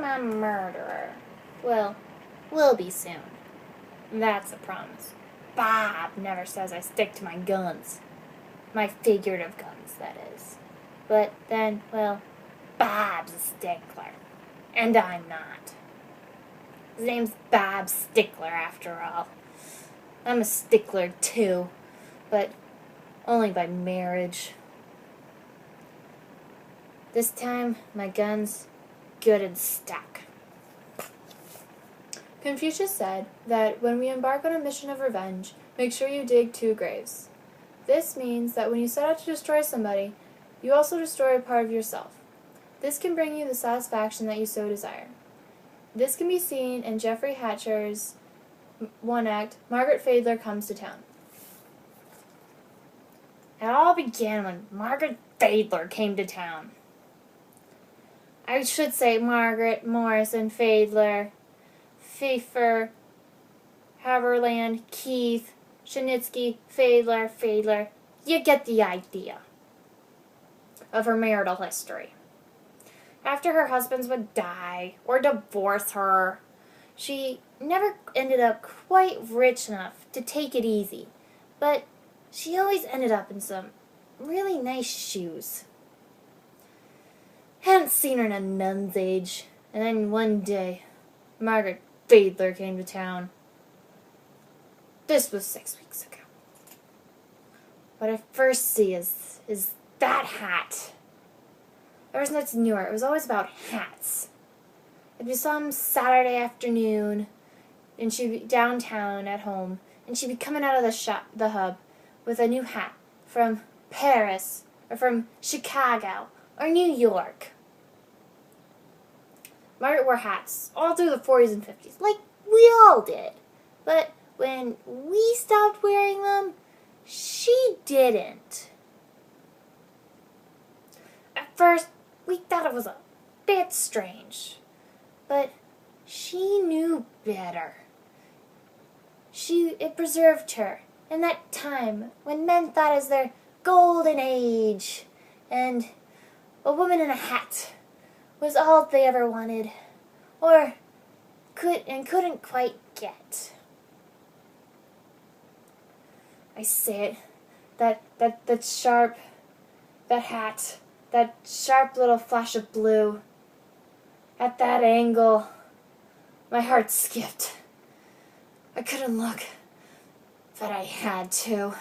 I'm a murderer. Well, will be soon. That's a promise. Bob never says I stick to my guns. My figurative guns, that is. But then, well, Bob's a stickler. And I'm not. His name's Bob Stickler, after all. I'm a stickler, too. But only by marriage. This time, my gun's good and stuck. Confucius said that when we embark on a mission of revenge, make sure you dig 2 graves. This means that when you set out to destroy somebody, you also destroy a part of yourself. This can bring you the satisfaction that you so desire. This can be seen in Geoffrey Hatcher's one-act, Margaret Fadler Comes to Town. It all began when Margaret Fadler came to town. I should say Margaret Morrison Fadler, Pfeiffer, Haberland, Keith, Schnitsky, Fadler. You get the idea of her marital history. After her husbands would die or divorce her, she never ended up quite rich enough to take it easy, but she always ended up in some really nice shoes. Hadn't seen her in a nun's age, and then one day, Margaret Fadler came to town. This was 6 weeks ago. What I first see is that hat. Ever since I knew her, it was always about hats. It'd be some Saturday afternoon, and she'd be downtown at home, and she'd be coming out of the hub, with a new hat from Paris, or from Chicago, or New York. Margaret wore hats all through the 40s and 50s, like we all did. But when we stopped wearing them, she didn't. At first, we thought it was a bit strange, but she knew better. It preserved her in that time when men thought it was their golden age, and a woman in a hat was all they ever wanted, or couldn't quite get. I say it, that sharp, that hat, that sharp little flash of blue, at that angle, my heart skipped. I couldn't look, but I had to.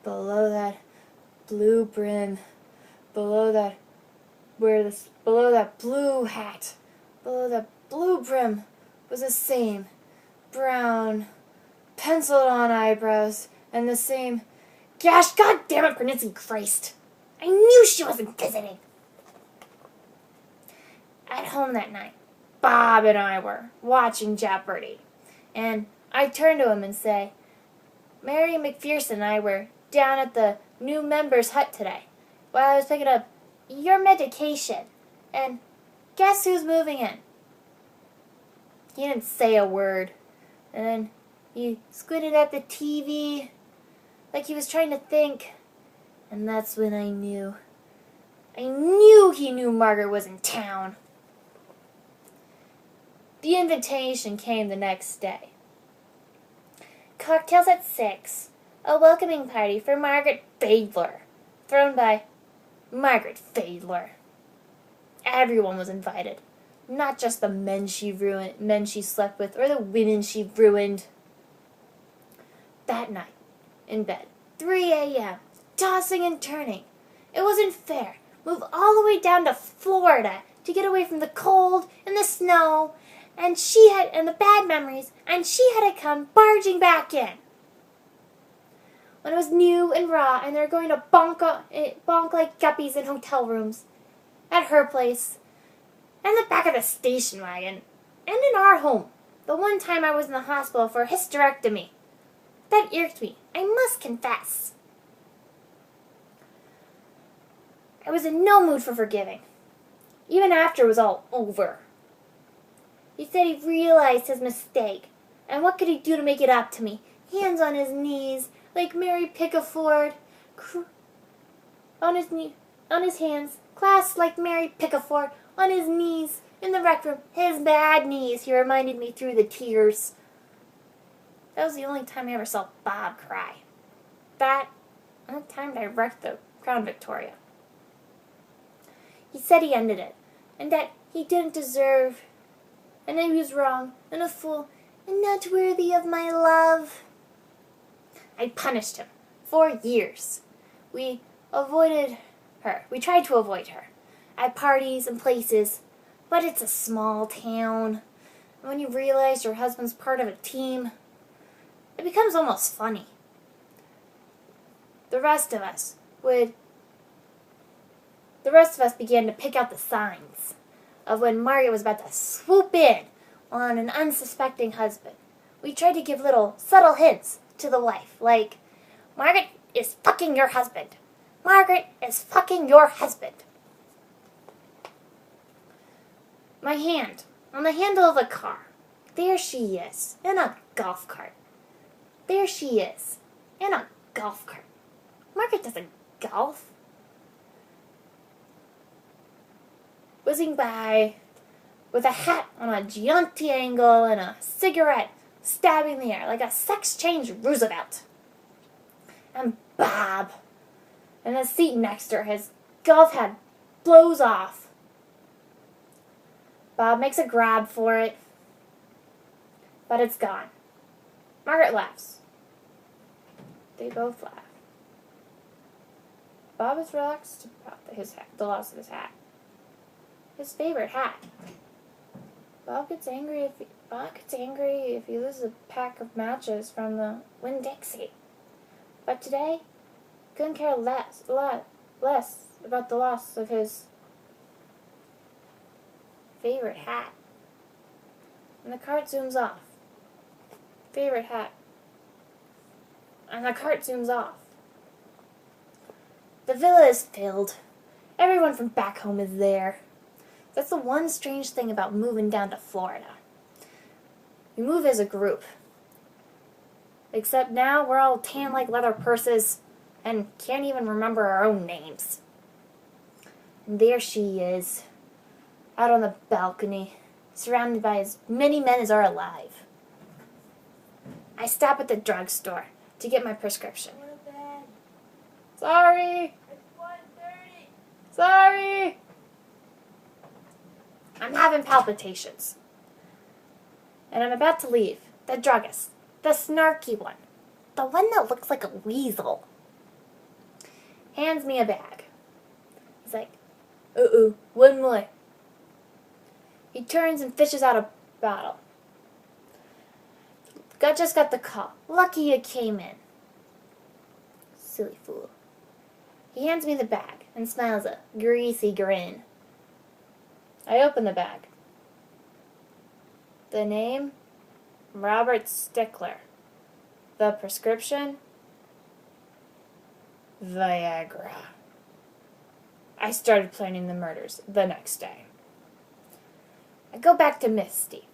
Below that blue brim, below that blue hat, below that blue brim was the same brown, penciled on eyebrows, and the same, gosh, God damn it, pronouncing Christ. I knew she wasn't visiting. At home that night, Bob and I were watching Jeopardy, and I turned to him and say, Mary McPherson and I were down at the new member's hut today while I was picking up your medication, and guess who's moving in? He didn't say a word, and then he squinted at the TV like he was trying to think, and that's when I knew. I knew he knew Margaret was in town. The invitation came the next day. Cocktails at 6. A welcoming party for Margaret Fadler, thrown by Margaret Fadler. Everyone was invited, not just the men she slept with, or the women she ruined. That night, in bed, 3 a.m., tossing and turning. It wasn't fair. Move all the way down to Florida to get away from the cold and the snow, and the bad memories, and she had to come barging back in. When it was new and raw, and they were going to bonk like guppies in hotel rooms, at her place, and the back of the station wagon, and in our home, the one time I was in the hospital for a hysterectomy. That irked me, I must confess. I was in no mood for forgiving, even after it was all over. He said he realized his mistake, and what could he do to make it up to me? Hands on his knees, like Mary Pickford, on his hands, clasped like Mary Pickford, on his knees, In the rec room, his bad knees, he reminded me through the tears. That was the only time I ever saw Bob cry. That and the time I wrecked the Crown Victoria. He said he ended it, and that he didn't deserve, and that he was wrong, and a fool, and not worthy of my love. I punished him 4 years. We avoided her. We tried to avoid her at parties and places, but it's a small town. And when you realize your husband's part of a team, it becomes almost funny. The rest of us began to pick out the signs of when Margaret was about to swoop in on an unsuspecting husband. We tried to give little subtle hints to the wife, like, Margaret is fucking your husband. Margaret is fucking your husband. My hand on the handle of the car. There she is, in a golf cart. There she is, in a golf cart. Margaret doesn't golf. Whizzing by with a hat on a jaunty angle and a cigarette stabbing the air like a sex-change Roosevelt. And Bob, in the seat next to her, his golf hat blows off. Bob makes a grab for it, but it's gone. Margaret laughs. They both laugh. Bob is relaxed about the loss of his hat. His favorite hat. Bob gets angry if he loses a pack of matches from the Winn-Dixie. But today, couldn't care less about the loss of his favorite hat. And the cart zooms off. Favorite hat. And the cart zooms off. The villa is filled. Everyone from back home is there. That's the one strange thing about moving down to Florida. We move as a group. Except now we're all tan like leather purses and can't even remember our own names. And there she is, out on the balcony, surrounded by as many men as are alive. I stop at the drugstore to get my prescription. Sorry! It's 1:30. Sorry! I'm having palpitations. And I'm about to leave. The druggist. The snarky one. The one that looks like a weasel. Hands me a bag. He's like, one more. He turns and fishes out a bottle. Just got the call. Lucky you came in. Silly fool. He hands me the bag and smiles a greasy grin. I open the bag. The name? Robert Stickler. The prescription? Viagra. I started planning the murders the next day. I go back to Misty.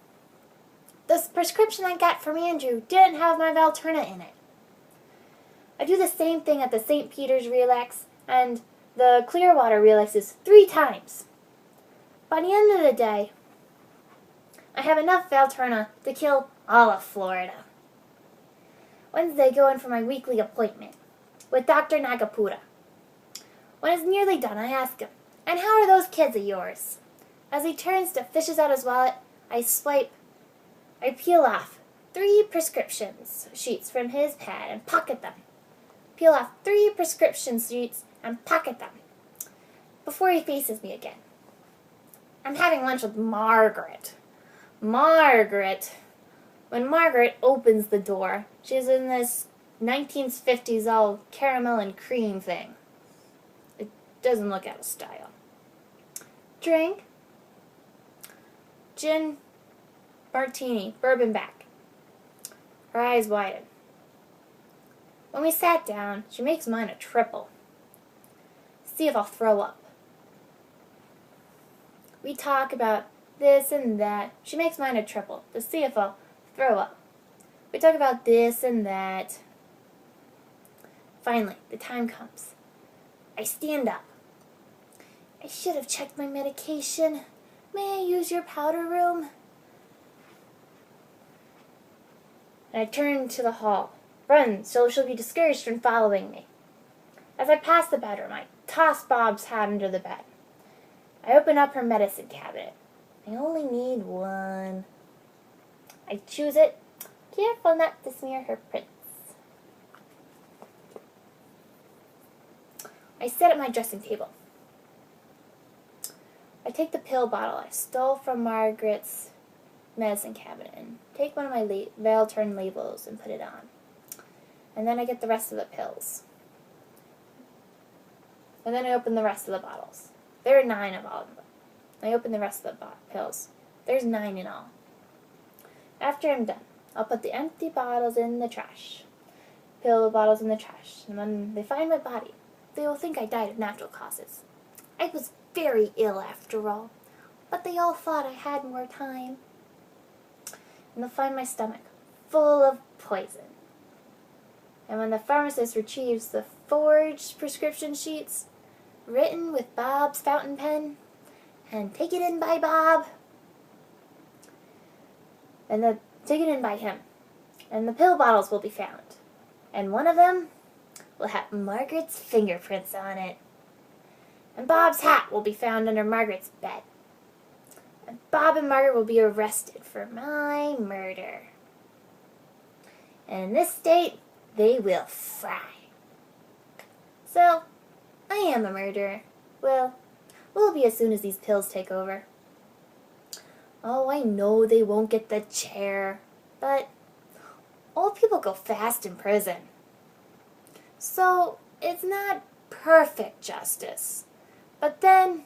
This prescription I got from Andrew didn't have my Valterna in it. I do the same thing at the St. Peter's Relax and the Clearwater Relaxes 3 times. By the end of the day, I have enough Valterna to kill all of Florida. Wednesday, go in for my weekly appointment with Dr. Nagapura. When it's nearly done, I ask him, and how are those kids of yours? As he turns to fishes out his wallet, I peel off 3 prescription sheets from his pad and pocket them. Peel off 3 prescription sheets and pocket them before he faces me again. I'm having lunch with Margaret. When Margaret opens the door, she's in this 1950s all caramel and cream thing. It doesn't look out of style. Drink? Gin, martini, bourbon back. Her eyes widen. When we sat down, she makes mine a triple. See if I'll throw up. We talk about this and that. She makes mine a triple to see if I'll throw up. We talk about this and that. Finally, the time comes. I stand up. I should have checked my medication. May I use your powder room? And I turn to the hall. Run, so she'll be discouraged from following me. As I pass the bedroom, I toss Bob's hat under the bed. I open up her medicine cabinet. I only need one. I choose it, careful not to smear her prints. I sit at my dressing table. I take the pill bottle I stole from Margaret's medicine cabinet and take one of my veil-turned labels and put it on. And then I get the rest of the pills. And then I open the rest of the bottles. There are 9 of all of them. I open the rest of the pills. There's 9 in all. After I'm done, I'll put the empty bottles in the trash. Pill bottles in the trash. And when they find my body, they will think I died of natural causes. I was very ill after all, but they all thought I had more time. And they'll find my stomach full of poison. And when the pharmacist retrieves the forged prescription sheets, written with Bob's fountain pen, and taken in by Bob, and taken in by him, and the pill bottles will be found. And one of them will have Margaret's fingerprints on it. And Bob's hat will be found under Margaret's bed. And Bob and Margaret will be arrested for my murder. And in this state, they will fry. So, I am a murderer. Well, will be as soon as these pills take over. Oh, I know they won't get the chair, but old people go fast in prison. So, it's not perfect justice. But then,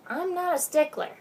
I'm not a stickler.